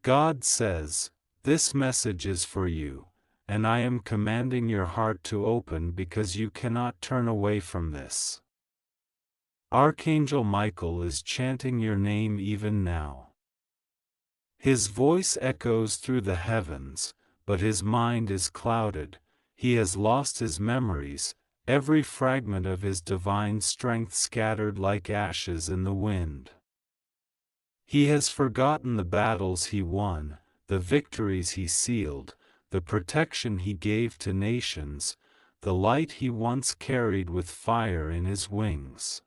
God says, "This message is for you, and I am commanding your heart to open because you cannot turn away from this." Archangel Michael is chanting your name even now. His voice echoes through the heavens, but his mind is clouded. He has lost his memories, every fragment of his divine strength scattered like ashes in the wind. He has forgotten the battles he won, the victories he sealed, the protection he gave to nations, the light he once carried with fire in his wings.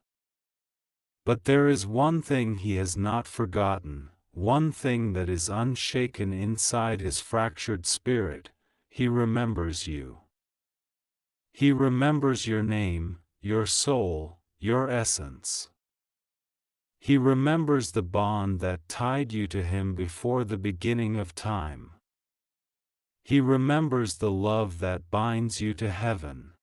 But there is one thing he has not forgotten, one thing that is unshaken inside his fractured spirit: he remembers you. He remembers your name, your soul, your essence. He remembers the bond that tied you to him before the beginning of time. He remembers the love that binds you to heaven.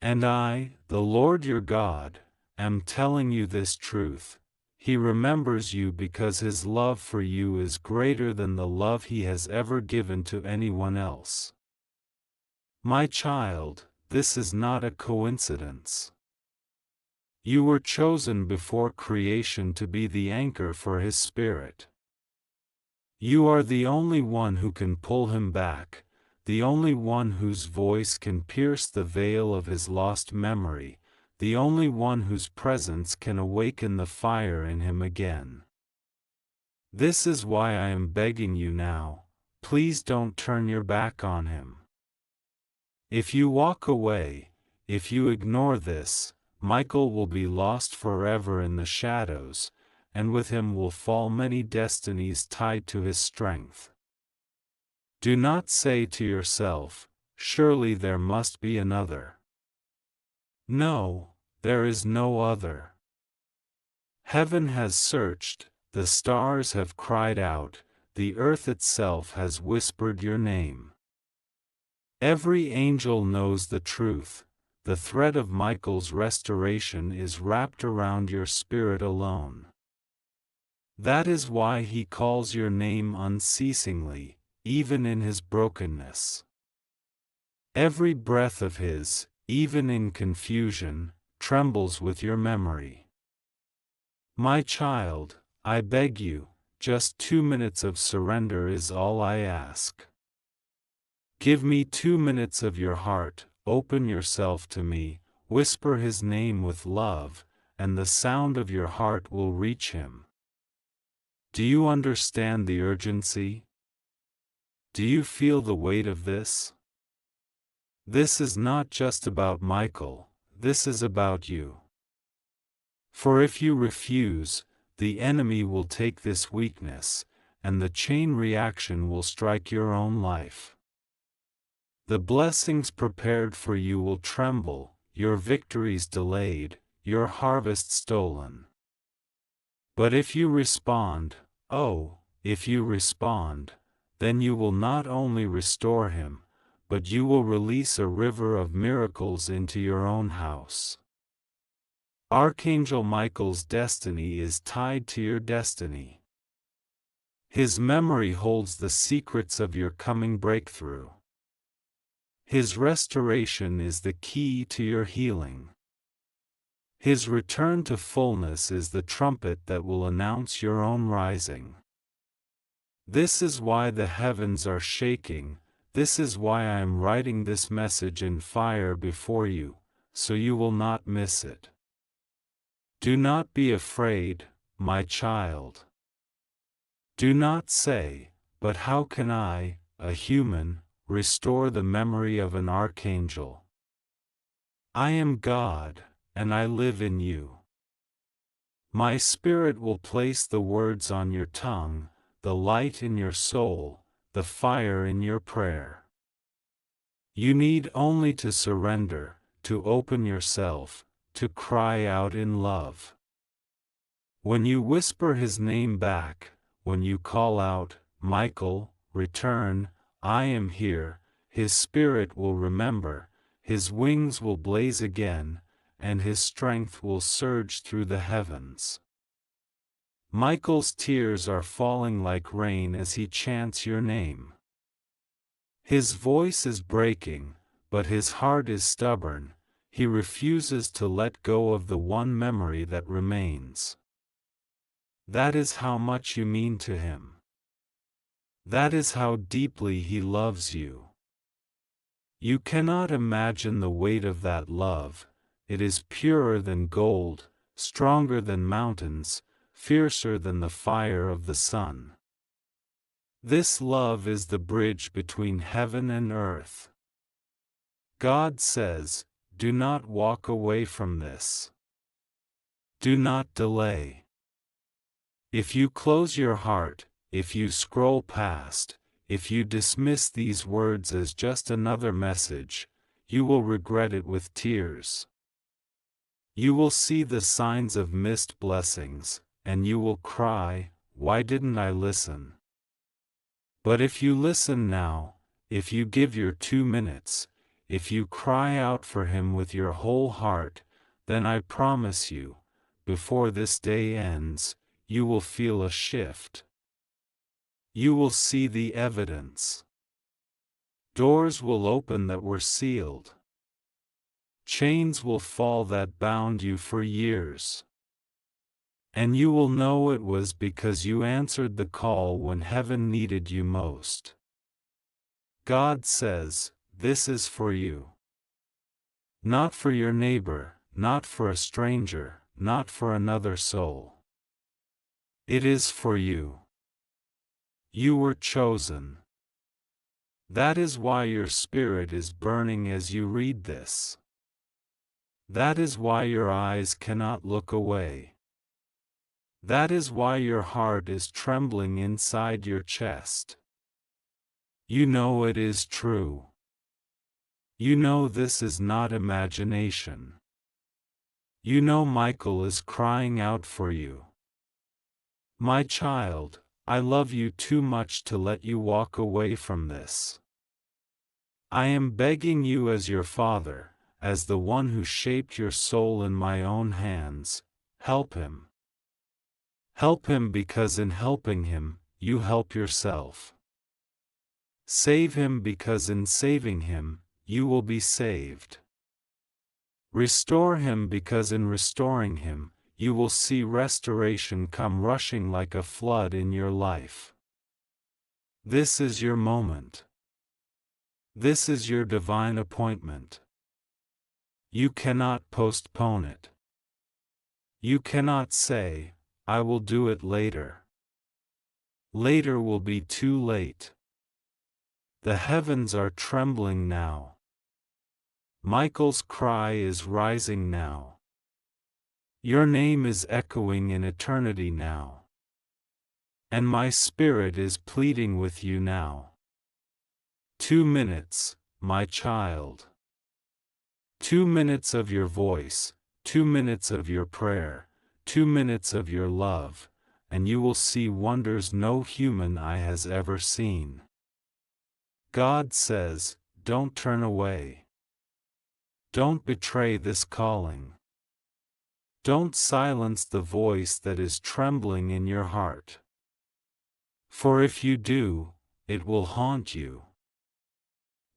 And I, the Lord your God, am telling you this truth: he remembers you because his love for you is greater than the love he has ever given to anyone else. My child, this is not a coincidence. You were chosen before creation to be the anchor for his spirit. You are the only one who can pull him back, the only one whose voice can pierce the veil of his lost memory, the only one whose presence can awaken the fire in him again. This is why I am begging you now, please don't turn your back on him. If you walk away, if you ignore this, Michael will be lost forever in the shadows, and with him will fall many destinies tied to his strength. Do not say to yourself, "Surely there must be another." No, there is no other. Heaven has searched, the stars have cried out, the earth itself has whispered your name. Every angel knows the truth: the thread of Michael's restoration is wrapped around your spirit alone. That is why he calls your name unceasingly, even in his brokenness. Every breath of his, even in confusion, trembles with your memory. My child, I beg you, just 2 minutes of surrender is all I ask. Give me 2 minutes of your heart, open yourself to me, whisper his name with love, and the sound of your heart will reach him. Do you understand the urgency? Do you feel the weight of this? This is not just about Michael, this is about you. For if you refuse, the enemy will take this weakness, and the chain reaction will strike your own life. The blessings prepared for you will tremble, your victories delayed, your harvest stolen. But if you respond, oh, if you respond, then you will not only restore him, but you will release a river of miracles into your own house. Archangel Michael's destiny is tied to your destiny. His memory holds the secrets of your coming breakthrough. His restoration is the key to your healing. His return to fullness is the trumpet that will announce your own rising. This is why the heavens are shaking, this is why I am writing this message in fire before you, so you will not miss it. Do not be afraid, my child. Do not say, "But how can I, a human, restore the memory of an archangel?" I am God, and I live in you. My spirit will place the words on your tongue, the light in your soul, the fire in your prayer. You need only to surrender, to open yourself, to cry out in love. When you whisper his name back, when you call out, "Michael, return, I am here," his spirit will remember, his wings will blaze again, and his strength will surge through the heavens. Michael's tears are falling like rain as he chants your name. His voice is breaking, but his heart is stubborn. He refuses to let go of the one memory that remains. That is how much you mean to him. That is how deeply he loves you. You cannot imagine the weight of that love. It is purer than gold, stronger than mountains, fiercer than the fire of the sun. This love is the bridge between heaven and earth. God says, do not walk away from this. Do not delay. If you close your heart, if you scroll past, if you dismiss these words as just another message, you will regret it with tears. You will see the signs of missed blessings, and you will cry, why didn't I listen? But if you listen now, if you give your 2 minutes, if you cry out for him with your whole heart, then I promise you, before this day ends, you will feel a shift. You will see the evidence. Doors will open that were sealed. Chains will fall that bound you for years. And you will know it was because you answered the call when heaven needed you most. God says, this is for you. Not for your neighbor, not for a stranger, not for another soul. It is for you. You were chosen. That is why your spirit is burning as you read this. That is why your eyes cannot look away. That is why your heart is trembling inside your chest. You know it is true. You know this is not imagination. You know Michael is crying out for you. My child, I love you too much to let you walk away from this. I am begging you as your father, as the one who shaped your soul in my own hands, help him. Help him because in helping him, you help yourself. Save him because in saving him, you will be saved. Restore him because in restoring him, you will see restoration come rushing like a flood in your life. This is your moment. This is your divine appointment. You cannot postpone it. You cannot say, I will do it later. Later will be too late. The heavens are trembling now. Michael's cry is rising now. Your name is echoing in eternity now. And my spirit is pleading with you now. 2 minutes, my child. 2 minutes of your voice, 2 minutes of your prayer, 2 minutes of your love, and you will see wonders no human eye has ever seen. God says, don't turn away. Don't betray this calling. Don't silence the voice that is trembling in your heart. For if you do, it will haunt you.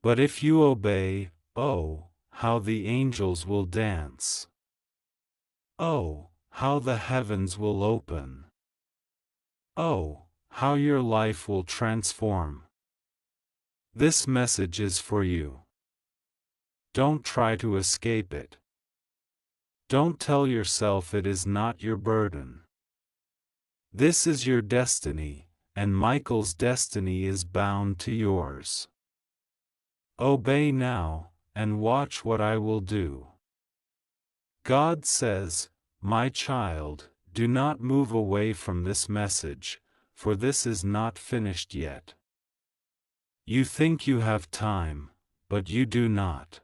But if you obey, oh, how the angels will dance. Oh, how the heavens will open. Oh, how your life will transform. This message is for you. Don't try to escape it. Don't tell yourself it is not your burden. This is your destiny, and Michael's destiny is bound to yours. Obey now, and watch what I will do. God says, my child, do not move away from this message, for this is not finished yet. You think you have time, but you do not.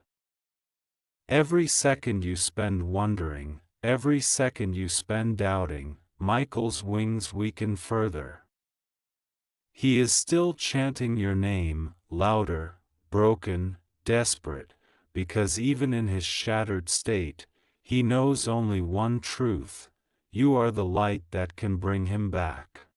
Every second you spend wondering, every second you spend doubting, Michael's wings weaken further. He is still chanting your name, louder, broken, desperate, because even in his shattered state, he knows only one truth: you are the light that can bring him back.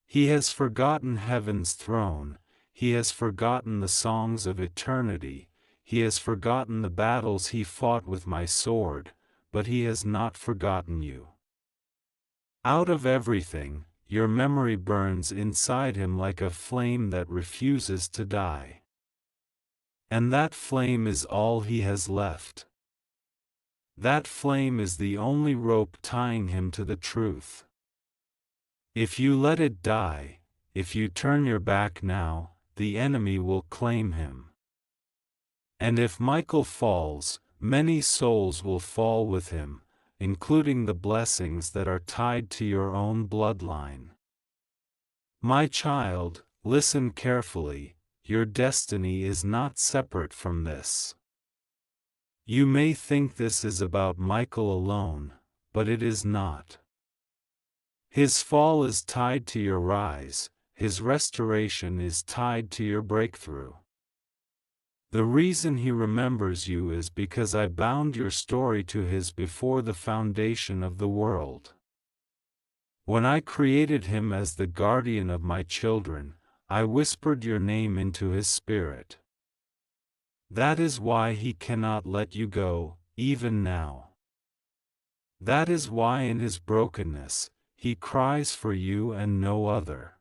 He has forgotten heaven's throne, he has forgotten the songs of eternity, he has forgotten the battles he fought with my sword, but he has not forgotten you. Out of everything, your memory burns inside him like a flame that refuses to die. And that flame is all he has left. That flame is the only rope tying him to the truth. If you let it die, if you turn your back now, the enemy will claim him. And if Michael falls, many souls will fall with him, including the blessings that are tied to your own bloodline. My child, listen carefully, your destiny is not separate from this. You may think this is about Michael alone, but it is not. His fall is tied to your rise, his restoration is tied to your breakthrough. The reason he remembers you is because I bound your story to his before the foundation of the world. When I created him as the guardian of my children, I whispered your name into his spirit. That is why he cannot let you go, even now. That is why in his brokenness, he cries for you and no other.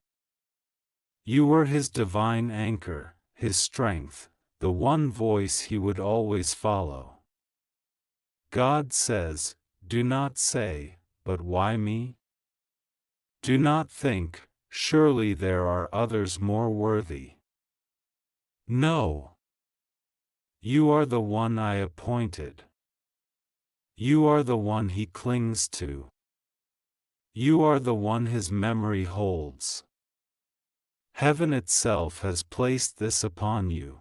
You were his divine anchor, his strength, the one voice he would always follow. God says, do not say, but why me? Do not think, surely there are others more worthy. No. You are the one I appointed. You are the one he clings to. You are the one his memory holds. Heaven itself has placed this upon you.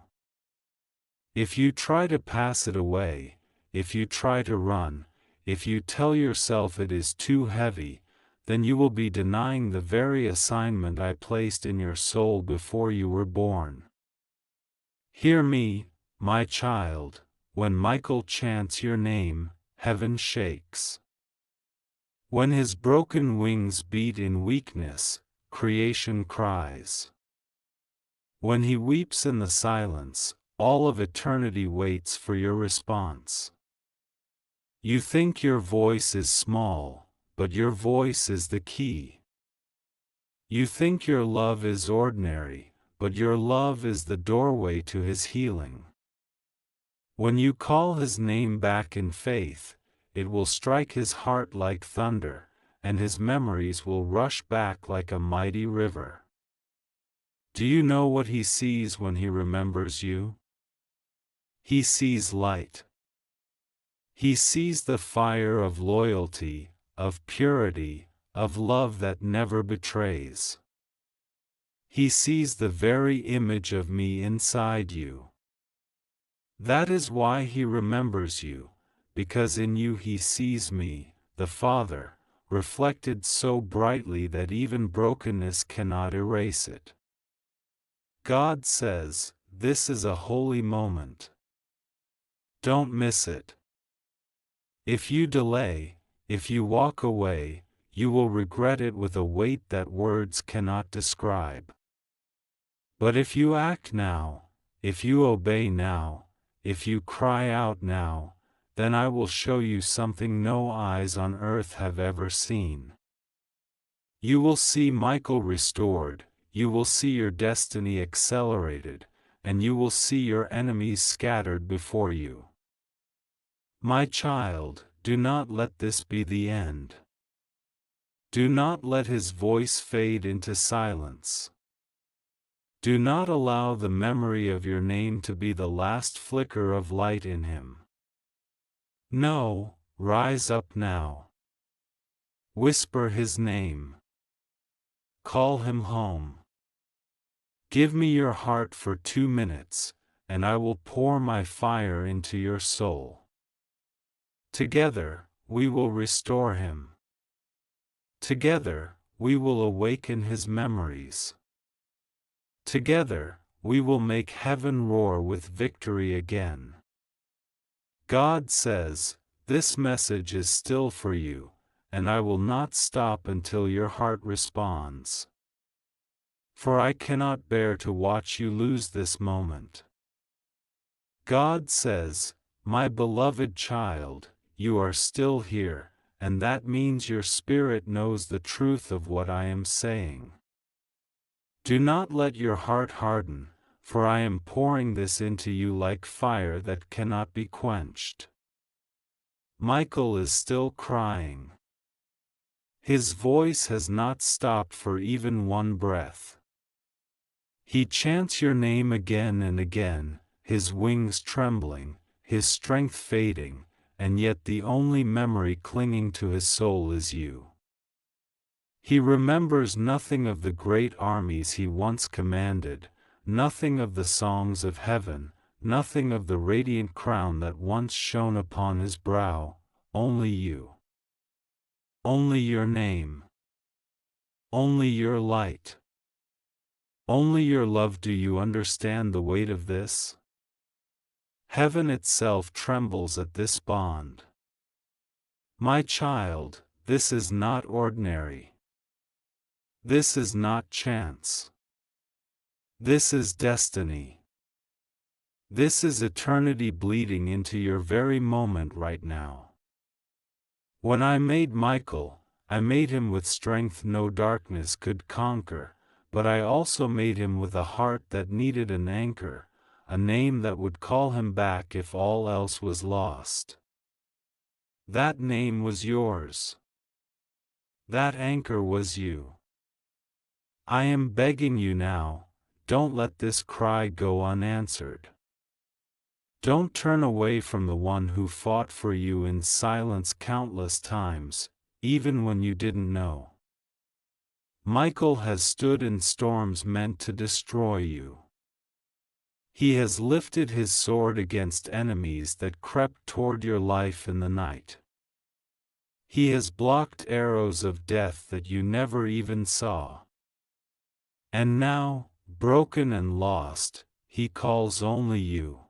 If you try to pass it away, if you try to run, if you tell yourself it is too heavy, then you will be denying the very assignment I placed in your soul before you were born. Hear me, my child, when Michael chants your name, heaven shakes. When his broken wings beat in weakness, creation cries. When he weeps in the silence, all of eternity waits for your response. You think your voice is small, but your voice is the key. You think your love is ordinary, but your love is the doorway to his healing. When you call his name back in faith, it will strike his heart like thunder, and his memories will rush back like a mighty river. Do you know what he sees when he remembers you? He sees light. He sees the fire of loyalty, of purity, of love that never betrays. He sees the very image of me inside you. That is why he remembers you, because in you he sees me, the Father, reflected so brightly that even brokenness cannot erase it. God says, this is a holy moment. Don't miss it. If you delay, if you walk away, you will regret it with a weight that words cannot describe. But if you act now, if you obey now, if you cry out now, then I will show you something no eyes on earth have ever seen. You will see Michael restored, you will see your destiny accelerated, and you will see your enemies scattered before you. My child, do not let this be the end. Do not let his voice fade into silence. Do not allow the memory of your name to be the last flicker of light in him. No, rise up now. Whisper his name. Call him home. Give me your heart for 2 minutes, and I will pour my fire into your soul. Together, we will restore him. Together, we will awaken his memories. Together, we will make heaven roar with victory again. God says, this message is still for you, and I will not stop until your heart responds. For I cannot bear to watch you lose this moment. God says, my beloved child, you are still here, and that means your spirit knows the truth of what I am saying. Do not let your heart harden, for I am pouring this into you like fire that cannot be quenched. Michael is still crying. His voice has not stopped for even one breath. He chants your name again and again, his wings trembling, his strength fading, and yet the only memory clinging to his soul is you. He remembers nothing of the great armies he once commanded, nothing of the songs of heaven, nothing of the radiant crown that once shone upon his brow, only you. Only your name. Only your light. Only your love. Do you understand the weight of this? Heaven itself trembles at this bond. My child, this is not ordinary. This is not chance. This is destiny. This is eternity bleeding into your very moment right now. When I made Michael, I made him with strength no darkness could conquer, but I also made him with a heart that needed an anchor, a name that would call him back if all else was lost. That name was yours. That anchor was you. I am begging you now, don't let this cry go unanswered. Don't turn away from the one who fought for you in silence countless times, even when you didn't know. Michael has stood in storms meant to destroy you. He has lifted his sword against enemies that crept toward your life in the night. He has blocked arrows of death that you never even saw. And now, broken and lost, he calls only you.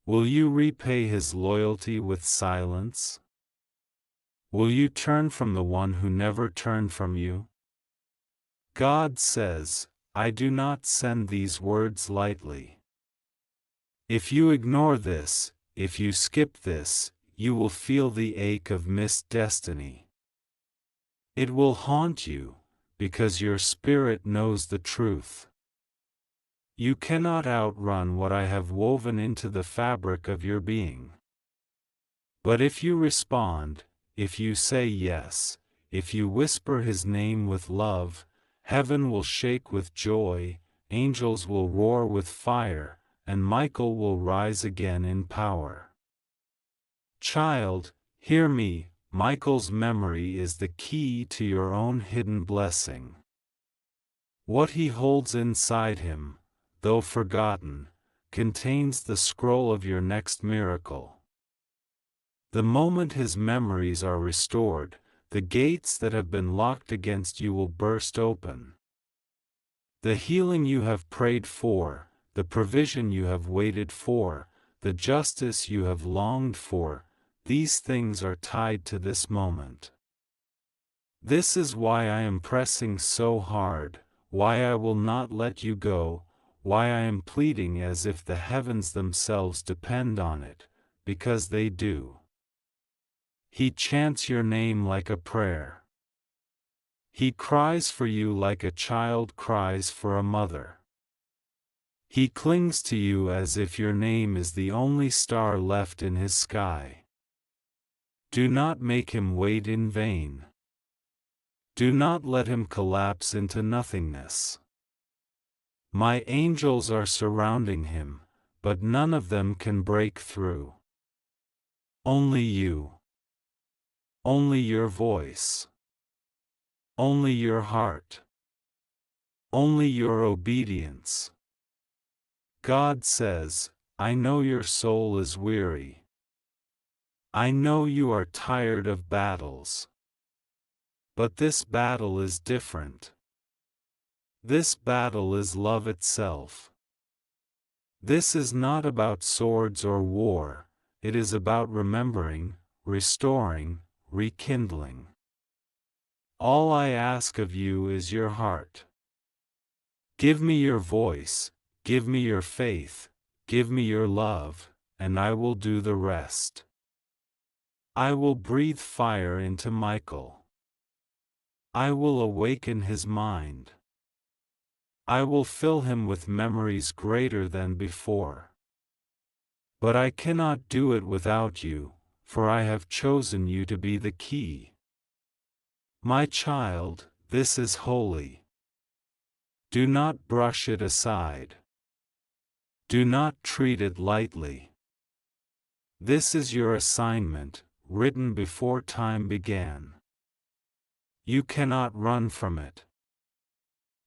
Will you repay his loyalty with silence? Will you turn from the one who never turned from you? God says, I do not send these words lightly. If you ignore this, if you skip this, you will feel the ache of missed destiny. It will haunt you, because your spirit knows the truth. You cannot outrun what I have woven into the fabric of your being. But if you respond, if you say yes, if you whisper his name with love, heaven will shake with joy, angels will roar with fire, and Michael will rise again in power. Child, hear me, Michael's memory is the key to your own hidden blessing. What he holds inside him, though forgotten, contains the scroll of your next miracle. The moment his memories are restored, the gates that have been locked against you will burst open. The healing you have prayed for, the provision you have waited for, the justice you have longed for, these things are tied to this moment. This is why I am pressing so hard, why I will not let you go, why I am pleading as if the heavens themselves depend on it, because they do. He chants your name like a prayer. He cries for you like a child cries for a mother. He clings to you as if your name is the only star left in his sky. Do not make him wait in vain. Do not let him collapse into nothingness. My angels are surrounding him, but none of them can break through. Only you. Only your voice. Only your heart. Only your obedience. God says, I know your soul is weary. I know you are tired of battles. But this battle is different. This battle is love itself. This is not about swords or war, it is about remembering, restoring, rekindling. All I ask of you is your heart. Give me your voice, give me your faith, give me your love, and I will do the rest. I will breathe fire into Michael. I will awaken his mind. I will fill him with memories greater than before. But I cannot do it without you, for I have chosen you to be the key. My child, this is holy. Do not brush it aside. Do not treat it lightly. This is your assignment, written before time began. You cannot run from it.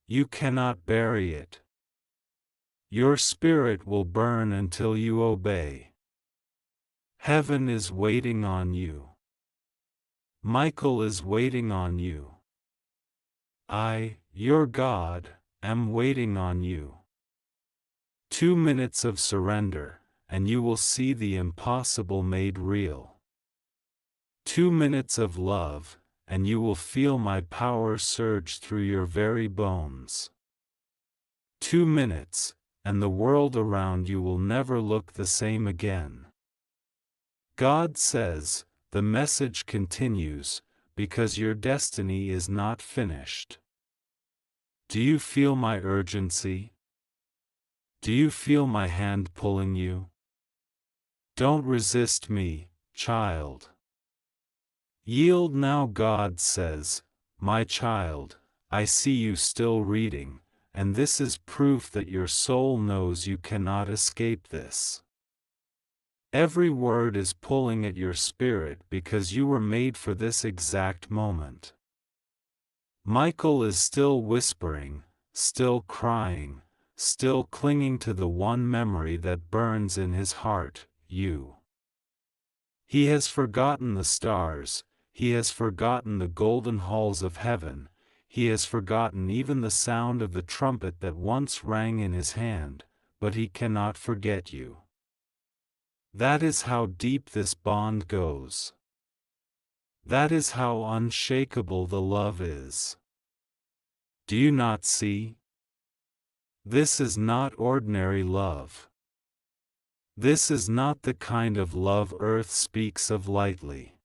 You cannot bury it. Your spirit will burn until you obey. Heaven is waiting on you. Michael is waiting on you. I, your God, am waiting on you. 2 minutes of surrender, and you will see the impossible made real. 2 minutes of love, and you will feel my power surge through your very bones. 2 minutes, and the world around you will never look the same again. God says, the message continues, because your destiny is not finished. Do you feel my urgency? Do you feel my hand pulling you? Don't resist me, child. Yield now. God says, my child, I see you still reading, and this is proof that your soul knows you cannot escape this. Every word is pulling at your spirit because you were made for this exact moment. Michael is still whispering, still crying, still clinging to the one memory that burns in his heart, you. He has forgotten the stars, he has forgotten the golden halls of heaven, he has forgotten even the sound of the trumpet that once rang in his hand, but he cannot forget you. That is how deep this bond goes. That is how unshakable the love is. Do you not see? This is not ordinary love. This is not the kind of love earth speaks of lightly.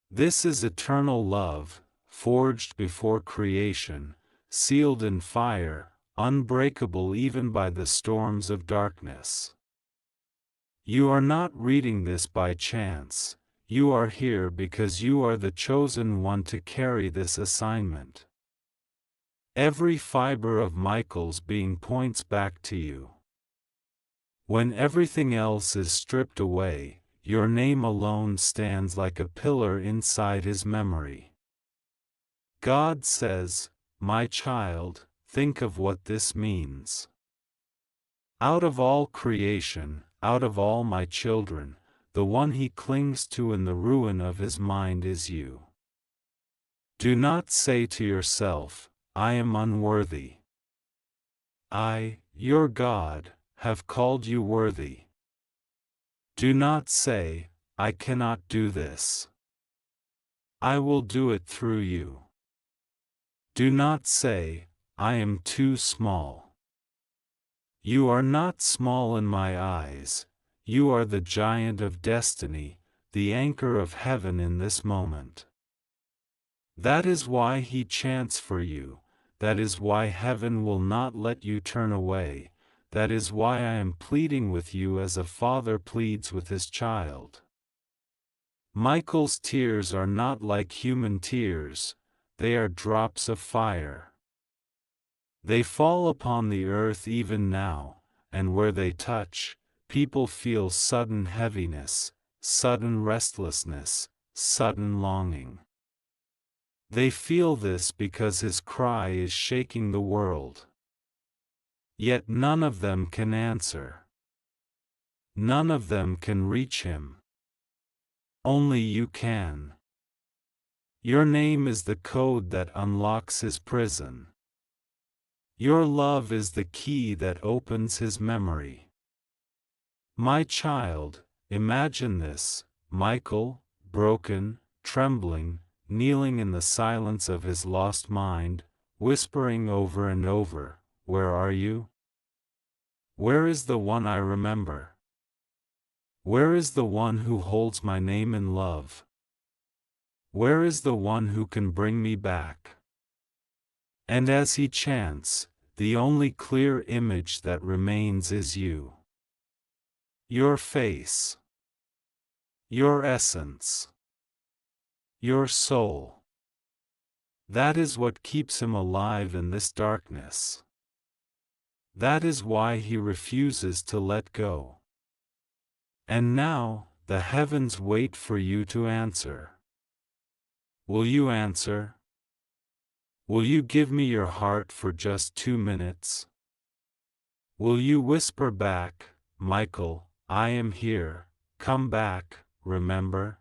This is eternal love, forged before creation, sealed in fire, unbreakable even by the storms of darkness. You are not reading this by chance, you are here because you are the chosen one to carry this assignment. Every fiber of Michael's being points back to you. When everything else is stripped away, your name alone stands like a pillar inside his memory. God says, my child, think of what this means. Out of all creation, out of all my children, the one he clings to in the ruin of his mind is you. Do not say to yourself, I am unworthy. I, your God, have called you worthy. Do not say, I cannot do this. I will do it through you. Do not say, I am too small. You are not small in my eyes, you are the giant of destiny, the anchor of heaven in this moment. That is why he chants for you, that is why heaven will not let you turn away, that is why I am pleading with you as a father pleads with his child. Michael's tears are not like human tears, they are drops of fire. They fall upon the earth even now, and where they touch, people feel sudden heaviness, sudden restlessness, sudden longing. They feel this because his cry is shaking the world. Yet none of them can answer. None of them can reach him. Only you can. Your name is the code that unlocks his prison. Your love is the key that opens his memory. My child, imagine this, Michael, broken, trembling, kneeling in the silence of his lost mind, whispering over and over, "Where are you? Where is the one I remember? Where is the one who holds my name in love? Where is the one who can bring me back?" And as he chants, the only clear image that remains is you. Your face. Your essence. Your soul. That is what keeps him alive in this darkness. That is why he refuses to let go. And now, the heavens wait for you to answer. Will you answer? Will you give me your heart for just 2 minutes? Will you whisper back, "Michael, I am here, come back, remember"?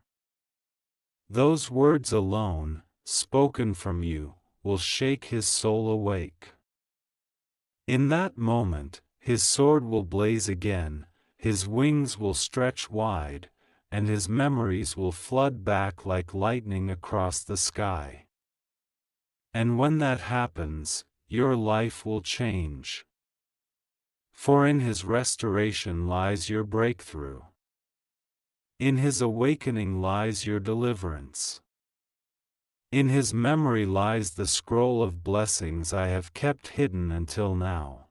Those words alone, spoken from you, will shake his soul awake. In that moment, his sword will blaze again, his wings will stretch wide, and his memories will flood back like lightning across the sky. And when that happens, your life will change. For in his restoration lies your breakthrough. In his awakening lies your deliverance. In his memory lies the scroll of blessings I have kept hidden until now.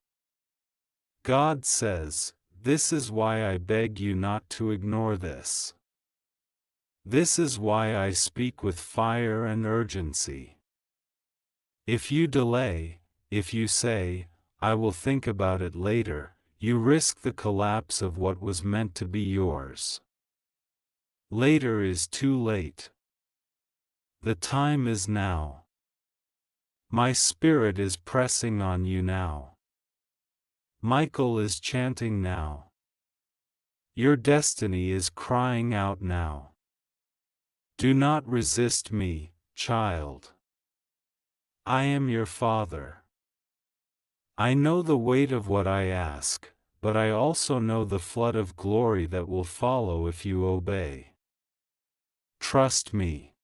God says, "This is why I beg you not to ignore this. This is why I speak with fire and urgency. If you delay, if you say, 'I will think about it later,' you risk the collapse of what was meant to be yours. Later is too late. The time is now. My spirit is pressing on you now. Michael is chanting now. Your destiny is crying out now. Do not resist me, child. I am your Father. I know the weight of what I ask, but I also know the flood of glory that will follow if you obey. Trust me.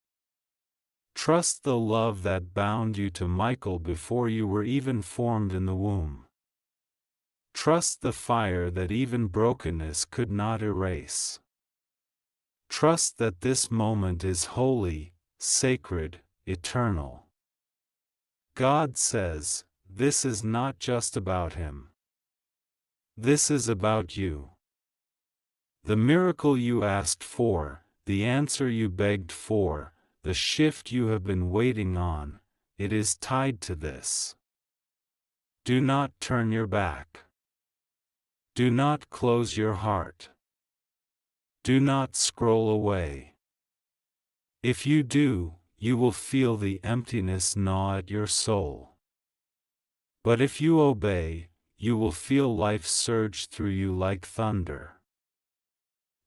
Trust the love that bound you to Michael before you were even formed in the womb. Trust the fire that even brokenness could not erase. Trust that this moment is holy, sacred, eternal. God says, this is not just about him. This is about you. The miracle you asked for, the answer you begged for, the shift you have been waiting on, it is tied to this. Do not turn your back. Do not close your heart. Do not scroll away. If you do, you will feel the emptiness gnaw at your soul. But if you obey, you will feel life surge through you like thunder.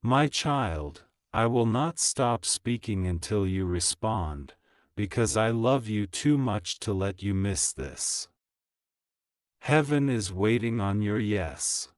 My child, I will not stop speaking until you respond, because I love you too much to let you miss this. Heaven is waiting on your yes.